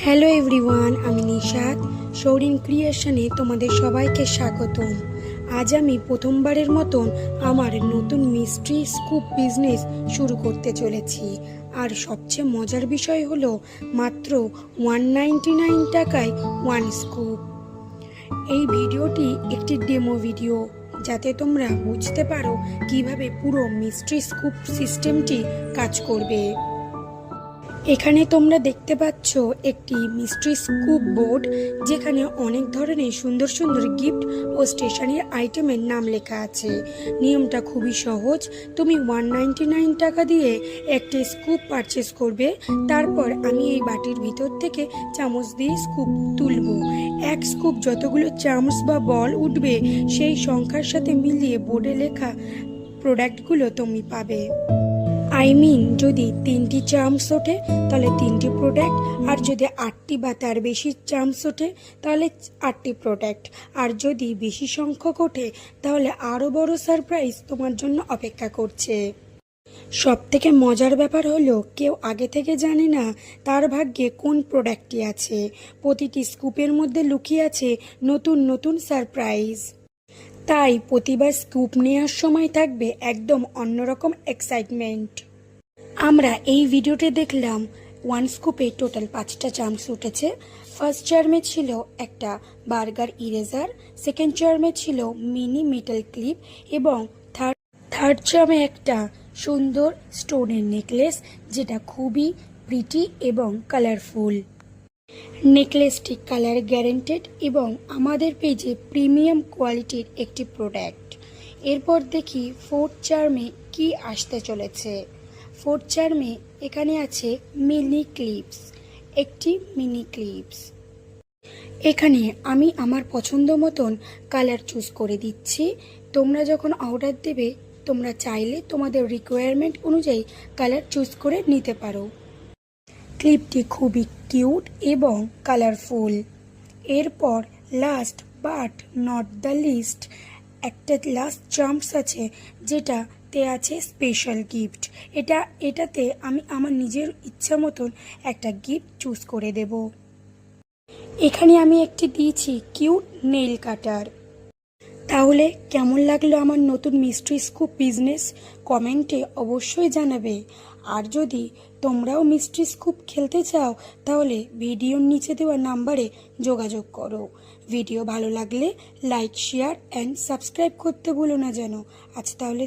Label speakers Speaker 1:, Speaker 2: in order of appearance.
Speaker 1: Hello everyone, আমি নিশাদ শৌরিন ক্রিয়েশনে তোমাদের সবাইকে স্বাগতম। আজ আমি প্রথমবারের মতন আমার নতুন মিস্ট্রি স্কুপ বিজনেস শুরু করতে চলেছি। আর সবচেয়ে মজার বিষয় হলো মাত্র 199 টাকায় ওয়ান স্কুপ। এই ভিডিওটি একটি ডেমো ভিডিও, যাতে তোমরা বুঝতে পারো কিভাবে পুরো মিস্ট্রি স্কুপ সিস্টেমটি কাজ করবে। এখানে তোমরা দেখতে পাচ্ছ একটি মিস্ট্রি স্কুপ বোর্ড, যেখানে অনেক ধরনের সুন্দর সুন্দর গিফট ও স্টেশনারি আইটেমের নাম লেখা আছে। নিয়মটা খুবই সহজ। তুমি 199 টাকা দিয়ে একটি স্কুপ পারচেস করবে। তারপর আমি এই বাটির ভিতর থেকে চামচ দিয়ে স্কুপ তুলব। এক স্কুপ যতগুলো চামচ বা বল উঠবে, সেই সংখ্যার সাথে মিলিয়ে বোর্ডে লেখা প্রোডাক্টগুলো তুমি পাবে। যদি 3টি চামচ ওঠে তাহলে 3টি প্রোডাক্ট, আর যদি 8টি বা তার বেশি চামচ ওঠে তাহলে 8টি প্রোডাক্ট, আর যদি বেশি সংখ্যক ওঠে তাহলে আরও বড় সারপ্রাইজ তোমার জন্য অপেক্ষা করছে। সবথেকে মজার ব্যাপার হলো, কেউ আগে থেকে জানে না তার ভাগ্যে কোন প্রোডাক্টটি আছে। প্রতিটি স্কুপের মধ্যে লুকিয়ে আছে নতুন নতুন সারপ্রাইজ। তাই প্রতিবার স্কুপ নেওয়ার সময় থাকবে একদম অন্যরকম এক্সাইটমেন্ট। আমরা এই ভিডিওতে দেখলাম ওয়ান স্কুপে টোটাল 5টা চামচ উঠেছে। ফার্স্ট চার্মে ছিল একটা বার্গার ইরেজার, সেকেন্ড চার্মে ছিল মিনি মেটাল ক্লিপ, এবং থার্ড চার্মে একটা সুন্দর স্টোনের নেকলেস, যেটা খুবই প্রিটি এবং কালারফুল। নেকলেসটি কালার গ্যারেন্টেড এবং আমাদের পেজে প্রিমিয়াম কোয়ালিটির একটি প্রোডাক্ট। এরপর দেখি ফোর্থ চার্মে কি আসতে চলেছে। ফোর্থ চার্মে এখানে আছে মিনি ক্লিপস, একটি মিনি ক্লিপস। এখানে আমি আমার পছন্দ মতন কালার চুজ করে দিচ্ছি। তোমরা যখন অর্ডার দেবে, তোমরা চাইলে তোমাদের রিকোয়ারমেন্ট অনুযায়ী কালার চুজ করে নিতে পারো। ক্লিপটি খুবই কিউট এবং কালারফুল। এরপর last but not the least, একটা লাস্ট চামচ আছে, যেটাতে আছে স্পেশাল গিফট। এটাতে আমি আমার নিজের ইচ্ছা মতন একটা গিফট চুজ করে দেব। এখানে আমি একটি দিয়েছি কিউট নেইল কাটার। তাহলে কেমন লাগলো আমার নতুন মিস্ট্রি স্কুপ বিজনেস? কমেন্টে অবশ্যই জানাবে। আর যদি তোমরাও মিস্ট্রি স্কুপ খেলতে চাও, তাহলে ভিডিওর নিচে দেওয়া নাম্বারে যোগাযোগ করো। ভিডিও ভালো লাগলে লাইক, শেয়ার অ্যান্ড সাবস্ক্রাইব করতে ভুলো না যেন। আজ তাহলে